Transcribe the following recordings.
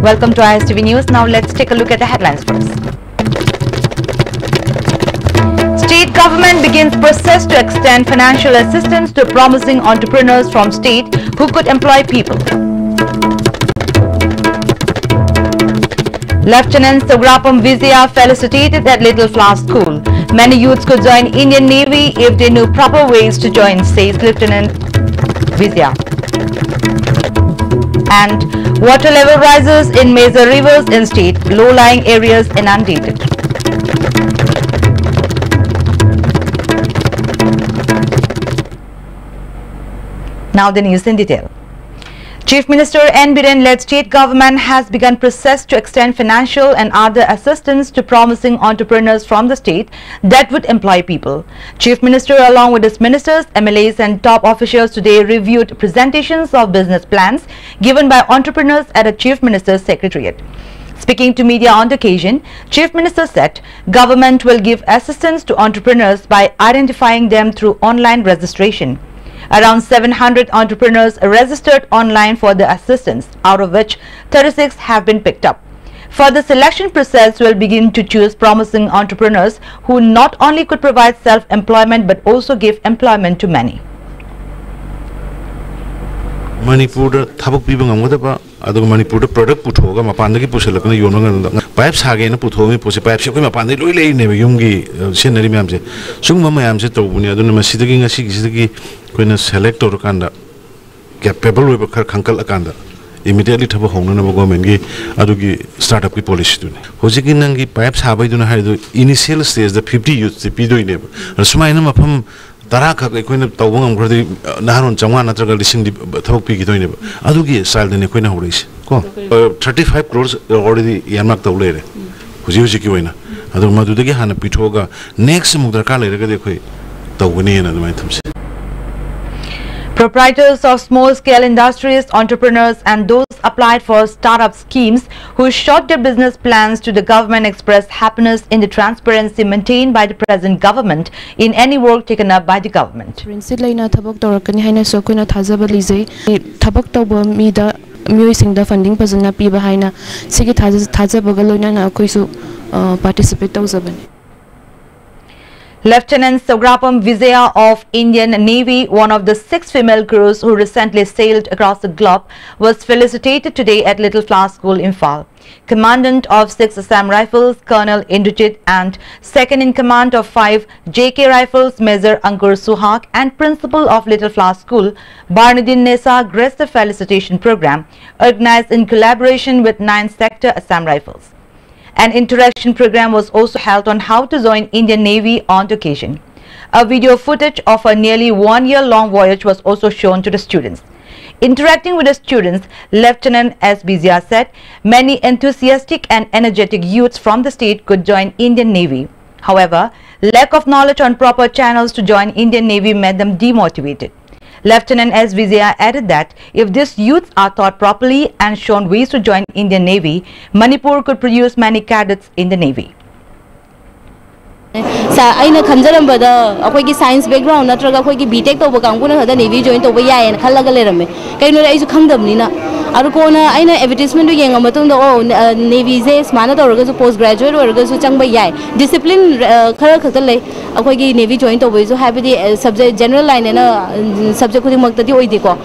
Welcome to ISTV News. Now let's take a look at the headlines first. State government begins process to extend financial assistance to promising entrepreneurs from state who could employ people. Lieutenant Sograpam Vizia felicitated at Little Flower School. Many youths could join Indian Navy if they knew proper ways to join, says Lieutenant Vizia. And water level rises in major rivers in state, low-lying areas inundated. Now the news in detail. Chief Minister N. Biren-led state government has begun process to extend financial and other assistance to promising entrepreneurs from the state that would employ people. Chief Minister, along with his ministers, MLAs and top officials today reviewed presentations of business plans given by entrepreneurs at a Chief Minister's Secretariat. Speaking to media on the occasion, Chief Minister said government will give assistance to entrepreneurs by identifying them through online registration. Around 700 entrepreneurs registered online for the assistance, out of which 36 have been picked up. Further selection process will begin to choose promising entrepreneurs who not only could provide self-employment but also give employment to many. Manipur thabuk pibang amodaba adu Manipur product puthoga mapandagi puselakna yonanga pipe sage na puthomi pose pipe se koi mapandai loi lei ne yumgi scenery myam se sungma mayam se tobuni adu masidagi ngasi gisidagi koina select or kanda capable we khar khankal akanda immediately thabo hongna na government gi adu gi startup ki policy tu hojiki nangi pipe sabai duna haidu initial stage the 50 youth se pidoi ne sumaina mafam Tara khak koina tawang amgradi naharon changwa natraga lising di thok pi gidoine adugi style de ne koina horis ko 35 crores already yamak tawlere huji huji ki waina adu madudagi hana pithoga next mudra ka lere ga dekhoi tawni na mai thamse. Proprietors of small-scale industries, entrepreneurs and those applied for startup schemes who showed their business plans to the government expressed happiness in the transparency maintained by the present government in any work taken up by the government. Lieutenant Sograpam Vizia of Indian Navy, one of the 6 female crews who recently sailed across the globe, was felicitated today at Little Flower School, Imphal. Commandant of 6 Assam Rifles, Colonel Indrajit, and second in command of 5 JK Rifles, Major Ankur Suhak, and principal of Little Flower School, Barnidin Nesa, graced the felicitation program organized in collaboration with 9 Sector Assam Rifles. An interaction program was also held on how to join Indian Navy on the occasion. A video footage of a nearly 1-year-long voyage was also shown to the students. Interacting with the students, Lieutenant S. Bizia said many enthusiastic and energetic youths from the state could join Indian Navy. However, lack of knowledge on proper channels to join Indian Navy made them demotivated. Lieutenant S. Vizia added that if these youths are taught properly and shown ways to join Indian Navy, Manipur could produce many cadets in the Navy. I khanjarambada akhoi science background natraga akhoi BTech toba kanguna hada Navy join toba yae na khallaga lerame kaino ai su khangdamni na aru kona aina advertisement yenga matungda o Navy je smana tawraga su post graduate orga su changba yae discipline khara khata lei akhoi gi Navy join toba su habidi subject general line na subject khuding maktadi oidi ko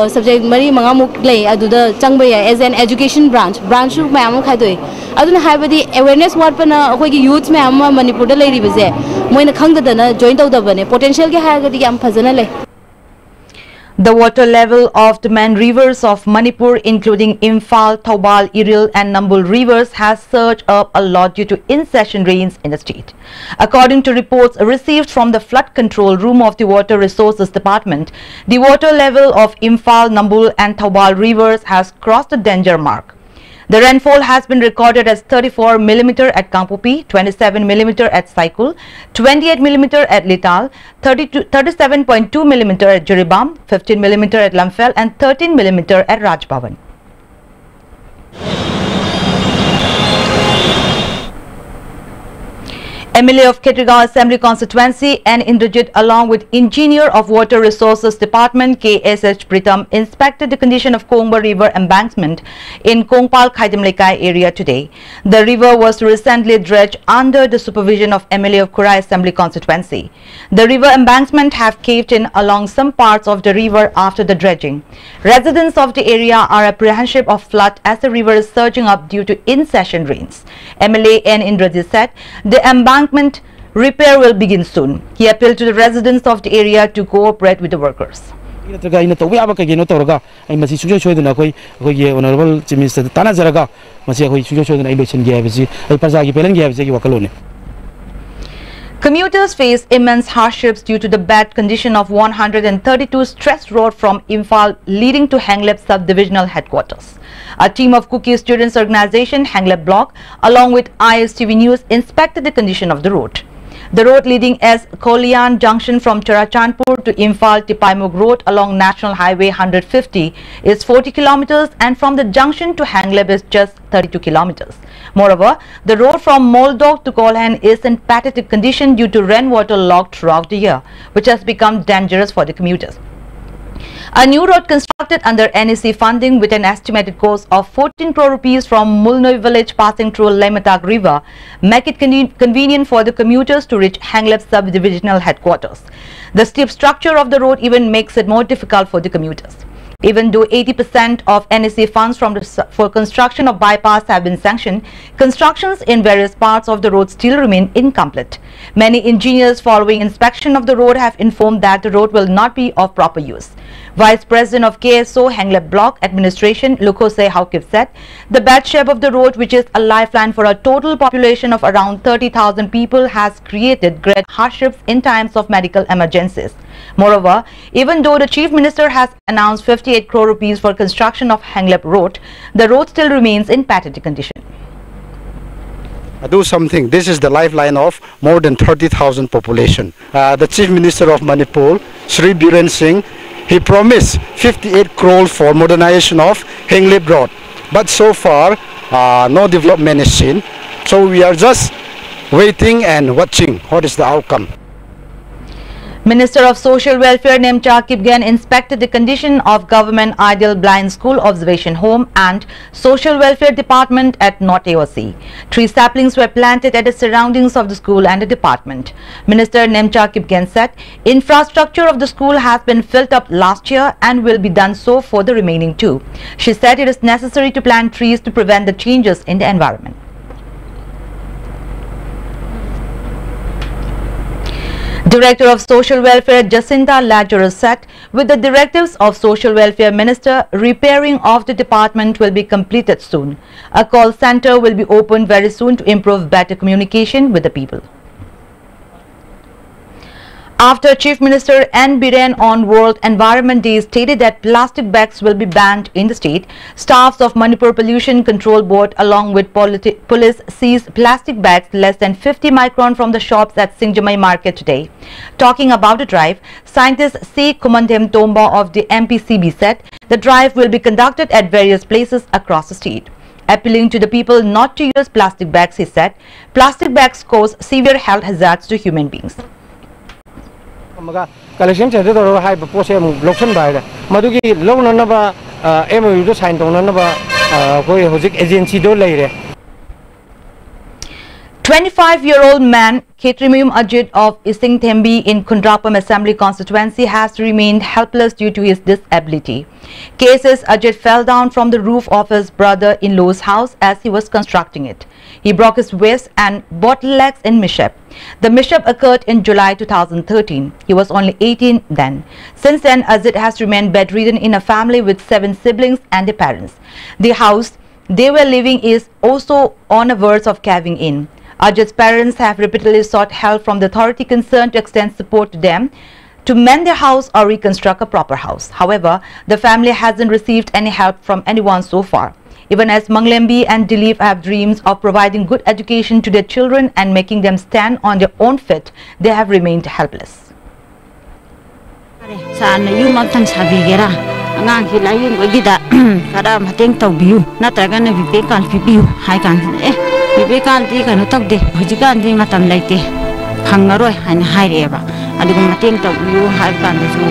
subject mari manga muk lei aduda changba yae as an education branch su mayam khadoi aduna habidi awareness what pana akhoi gi youth mayam Manipur da lei The water level of the main rivers of Manipur, including Imphal, Thoubal, Iril and Nambul rivers, has surged up a lot due to incessant rains in the state. According to reports received from the flood control room of the Water Resources Department, the water level of Imphal, Nambul and Thoubal rivers has crossed the danger mark. The rainfall has been recorded as 34 mm at Kampupi, 27 mm at Saikul, 28 mm at Lital, 37.2 mm at Jiribam, 15 mm at Lamphel and 13 mm at Rajbhavan. MLA of Ketrigaon Assembly Constituency and Indrajit along with Engineer of Water Resources Department KSH Pritam inspected the condition of Kongba River embankment in Kongpal Khaidamlekai area today. The river was recently dredged under the supervision of MLA of Kurai Assembly Constituency. The river embankment have caved in along some parts of the river after the dredging. Residents of the area are apprehensive of flood as the river is surging up due to in-session rains. MLA N. Indrajit said the embankment repair will begin soon. He appealed to the residents of the area to cooperate with the workers. Commuters face immense hardships due to the bad condition of 132 stress road from Imphal leading to Hanglep subdivisional headquarters. A team of Cookie Students Organization Hanglep Block along with ISTV News inspected the condition of the road. The road leading as Kolian Junction from Charachandpur to Imphal Tipaimuk Road along National Highway 150 is 40 kilometers and from the junction to Hanglep is just 32 kilometers. Moreover, the road from Moldog to Kolhan is in pathetic condition due to rainwater logged throughout the year, which has become dangerous for the commuters. A new road constructed under NEC funding with an estimated cost of 14 crore rupees from Mulnoi village passing through Laimatag River make it convenient for the commuters to reach Hanglep subdivisional headquarters. The steep structure of the road even makes it more difficult for the commuters. Even though 80% of NEC funds for construction of bypass have been sanctioned, constructions in various parts of the road still remain incomplete. Many engineers following inspection of the road have informed that the road will not be of proper use. Vice President of KSO Hanglep Block Administration Lukose Haukip said, the bad shape of the road, which is a lifeline for a total population of around 30,000 people, has created great hardships in times of medical emergencies. Moreover, even though the Chief Minister has announced 58 crore rupees for construction of Hanglep Road, the road still remains in pathetic condition. Do something. This is the lifeline of more than 30,000 population. The Chief Minister of Manipur, Sri Biren Singh, he promised 58 crore for modernization of Hanglep Road. But so far, no development is seen. So we are just waiting and watching what is the outcome. Minister of Social Welfare Nemcha Kipgen inspected the condition of Government Ideal Blind School Observation Home and Social Welfare Department at North AOC. 3 saplings were planted at the surroundings of the school and the department. Minister Nemcha Kipgen said infrastructure of the school has been filled up last year and will be done so for the remaining 2. She said it is necessary to plant trees to prevent the changes in the environment. Director of Social Welfare Jacinta Ladger said, with the directives of Social Welfare Minister, repairing of the department will be completed soon. A call center will be opened very soon to improve better communication with the people. After Chief Minister N. Biren on World Environment Day stated that plastic bags will be banned in the state, staffs of Manipur Pollution Control Board along with police seized plastic bags less than 50 micron from the shops at Singjamai Market today. Talking about the drive, scientist C. Kumandhem Tomba of the MPCB said the drive will be conducted at various places across the state. Appealing to the people not to use plastic bags, he said, plastic bags cause severe health hazards to human beings. Collection center to high proportion location by the Madugi loan number MOU to sign on number agency do later. 25-year-old man Ketrimum Ajit of Ising Thembi in Kundrapam Assembly Constituency has remained helpless due to his disability. Cases Ajit fell down from the roof of his brother-in-law's house as he was constructing it. He broke his wrist and bottlenecks in mishap. The mishap occurred in July 2013. He was only 18 then. Since then, Ajit has remained bedridden in a family with 7 siblings and their parents. The house they were living is also on the verge of caving in. Ajit's parents have repeatedly sought help from the authority concerned to extend support to them to mend their house or reconstruct a proper house. However, the family hasn't received any help from anyone so far. Even as Manglembi and Dilip have dreams of providing good education to their children and making them stand on their own feet, they have remained helpless. Vivekanti kanu tawde hujikanti matam laite hangaroi haina haireeba adugu mateng tawbiu haikandu su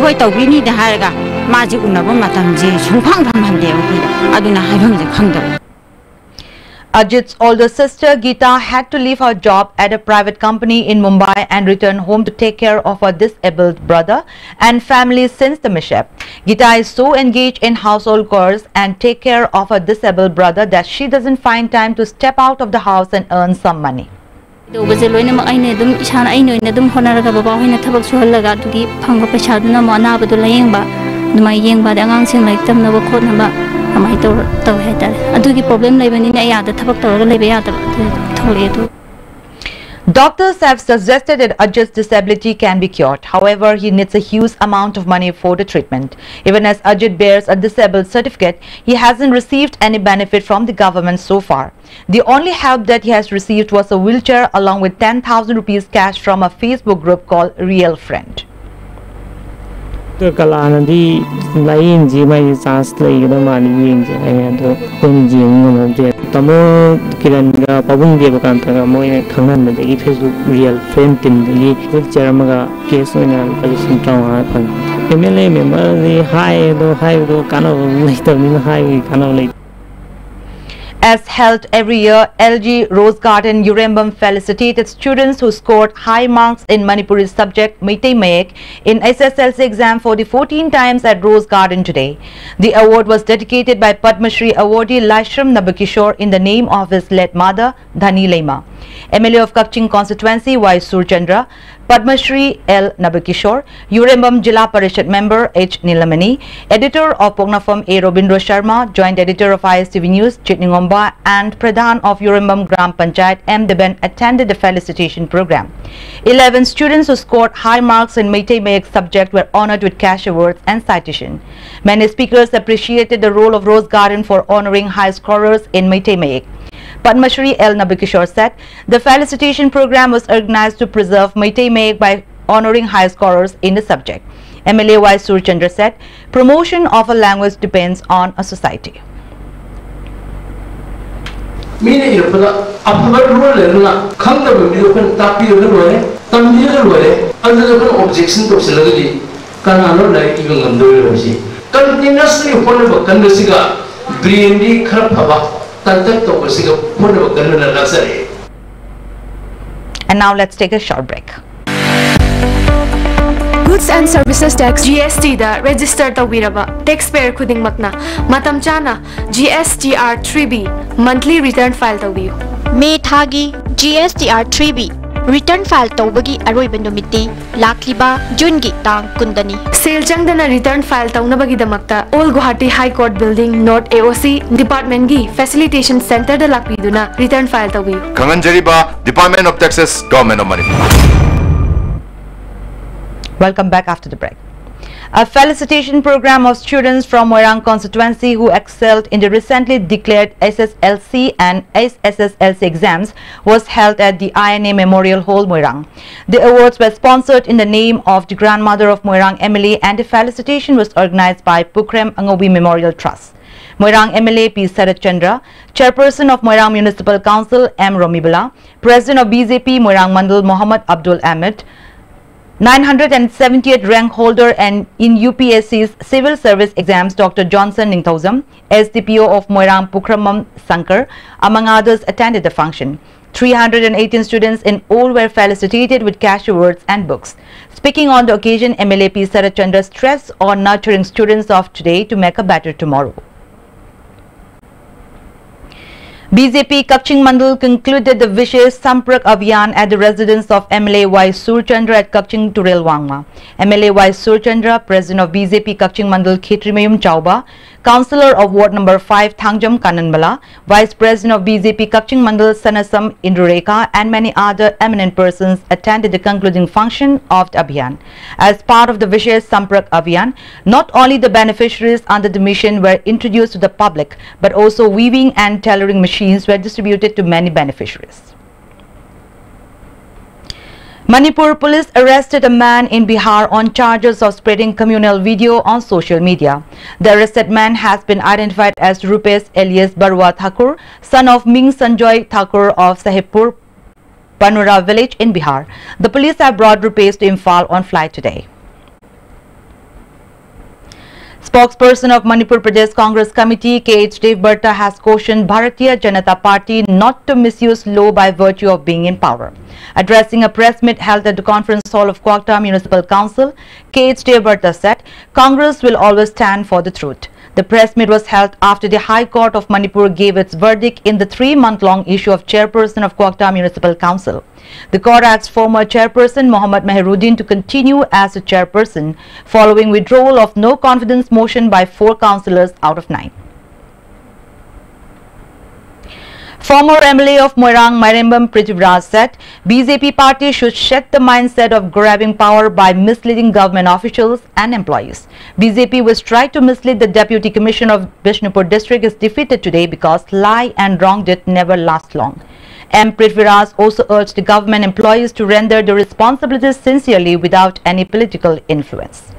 hoi tawbini de haiga maji unaba matam je sungphang phamhande aduna haibam je khangda. Ajit's older sister Geeta had to leave her job at a private company in Mumbai and return home to take care of her disabled brother and family since the mishap. Geeta is so engaged in household chores and take care of her disabled brother that she doesn't find time to step out of the house and earn some money. Doctors have suggested that Ajit's disability can be cured. However, he needs a huge amount of money for the treatment. Even as Ajit bears a disabled certificate, he hasn't received any benefit from the government so far. The only help that he has received was a wheelchair along with 10,000 rupees cash from a Facebook group called Real Friend. The Kalanadi Lain Jimai Sans Lay the money and Jim Tamo Kiranga Pabung Devakanta Moy Kanan the Facebook Real Friend in the Jaramaga case when I'm Palestine Town. MLA member the high the Kano later in high Kano late. As held every year, LG Rose Garden Urembam felicitated students who scored high marks in Manipuri subject Meitei Mayek in SSLC exam for the 14 times at Rose Garden today. The award was dedicated by Padma Shri awardee Laishram Nabakishore in the name of his late mother Dhani Lema. MLA of Kakching constituency Y. Surchandra, Padma Shri L. Nabakishore, Urembam Jilla Parishad member H. Nilamani, editor of Pognafam A. Robindra Sharma, joint editor of ISTV News Chitningomba and Pradhan of Urembam Gram Panchayat M. Deben attended the felicitation program. 11 students who scored high marks in Meitei Mayek subject were honored with cash awards and citation. Many speakers appreciated the role of Rose Garden for honoring high scorers in Meitei Mayek. Padma Shri L. Nabakishore said the felicitation program was organized to preserve Meitei Mayek by honoring high scorers in the subject. MLA Y. Surchandra said promotion of a language depends on a society. And now let's take a short break. Goods and Services Tax GST da register tawiraba taxpayer khuding makna matam chana GSTR 3B monthly return file tawiyu. May thagi GSTR 3B return file tawbagi aroiba numiti lakliba June gi tang kundani. Sale changdana return file tawnabagi damakta Old Guwahati High Court Building North AOC Department gi Facilitation Center da lakpiduna return file tawiyu. Kanganjariba Department of Taxes Government of Manipur. Welcome back after the break. A felicitation program of students from Moirang constituency who excelled in the recently declared SSLC and SSLC exams was held at the INA Memorial Hall, Moirang. The awards were sponsored in the name of the grandmother of Moirang MLA and the felicitation was organized by Pukrem Angobi Memorial Trust. Moirang MLA P. Sarat Chandra, Chairperson of Moirang Municipal Council M. Romibala, President of BJP Moirang Mandal Muhammad Abdul Ahmed, 978th rank holder and in UPSC's civil service exams Dr. Johnson Ningthausam, SDPO of Moirang Pukramam Sankar, among others attended the function. 318 students in all were felicitated with cash awards and books. Speaking on the occasion, MLA P. Sarat Chandra stressed on nurturing students of today to make a better tomorrow. BJP Kakching Mandal concluded the Vishesh Samprak Abhiyan at the residence of MLA Y. Surchandra at Kakching Turel Wangma. MLA Y. Surchandra, President of BJP Kakching Mandal Khitrimayum Chauba, Councillor of Ward Number 5 Thangjam Kananbala, Vice President of BJP Kakching Mandal Sanasam Indureka and many other eminent persons attended the concluding function of the Abhiyan. As part of the Vishesh Samprak Abhiyan, not only the beneficiaries under the mission were introduced to the public, but also weaving and tailoring machines were distributed to many beneficiaries. Manipur police arrested a man in Bihar on charges of spreading communal video on social media. The arrested man has been identified as Rupesh Elias Barua Thakur, son of Ming Sanjoy Thakur of Sahibpur, Panura village in Bihar. The police have brought Rupesh to Imphal on flight today. Spokesperson of Manipur Pradesh Congress Committee K.H. Dev Bharta has cautioned Bharatiya Janata Party not to misuse law by virtue of being in power. Addressing a press meet held at the conference hall of Kuakta Municipal Council, K.H. Dev Bharta said, Congress will always stand for the truth. The press meet was held after the High Court of Manipur gave its verdict in the 3-month-long issue of Chairperson of Kuakta Municipal Council. The court asked former Chairperson Mohammad Meheruddin to continue as a Chairperson following withdrawal of no confidence motion by 4 councillors out of 9. Former MLA of Moirang Mairembam Prithviraj said BJP party should shed the mindset of grabbing power by misleading government officials and employees. BJP was tried to mislead the Deputy Commissioner of Bishnupur district is defeated today because lie and wrong did never last long. M. Prithviraj also urged the government employees to render their responsibilities sincerely without any political influence.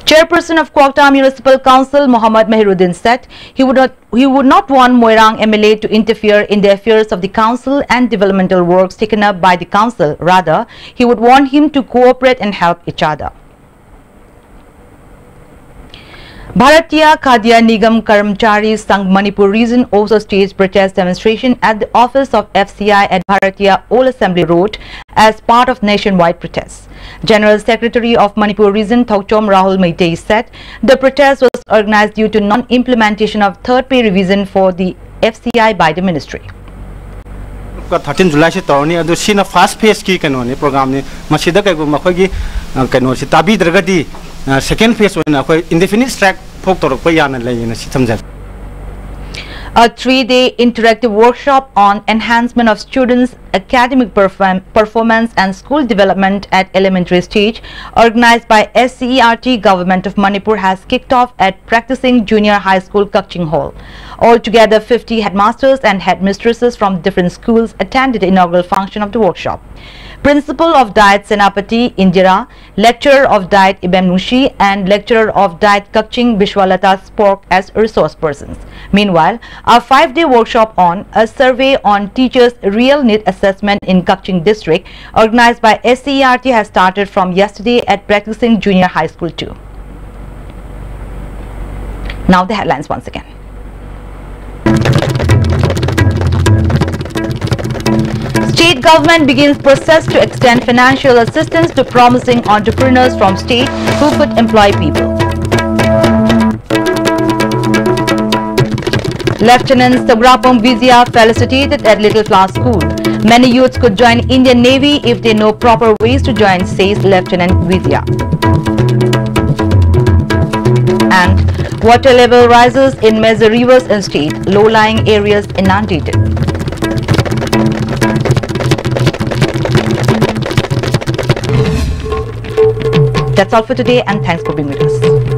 Chairperson of Kuakta Municipal Council Mohammad Meheruddin said he would not want Moirang MLA to interfere in the affairs of the council and developmental works taken up by the council. Rather, he would want him to cooperate and help each other. Bharatiya Khadya Nigam Karamchari Sangh Manipur region also staged protest demonstration at the office of FCI at Bharatiya Old Assembly Road as part of nationwide protests. General Secretary of Manipur region Thokchom Rahul Meitei said the protest was organized due to non-implementation of third pay revision for the FCI by the ministry. 13 July se tawni adu sina fast phase ki kanoni program ni masida kai gum khoi gi kano si tabi dragadi second phase oina khoi indefinite strike phok torok pa yana leina si thamja. A 3-day interactive workshop on enhancement of students' academic performance and school development at elementary stage, organized by SCERT Government of Manipur, has kicked off at Practicing Junior High School Kakching Hall. Altogether, 50 headmasters and headmistresses from different schools attended the inaugural function of the workshop. Principal of Diet Senapati Indira, Lecturer of Diet Ibn Nushi and Lecturer of Diet Kakching Bishwalata spoke as resource persons. Meanwhile, a 5-day workshop on a survey on teachers' real need assessment in Kakching district organized by SCERT has started from yesterday at Practicing Junior High School 2. Now the headlines once again. State government begins process to extend financial assistance to promising entrepreneurs from state who could employ people. Lieutenant Sagrapam Vizia felicitated at Little Flower School. Many youths could join Indian Navy if they know proper ways to join, says Lieutenant Vizia. And water level rises in major rivers in state, low-lying areas inundated. That's all for today, and thanks for being with us.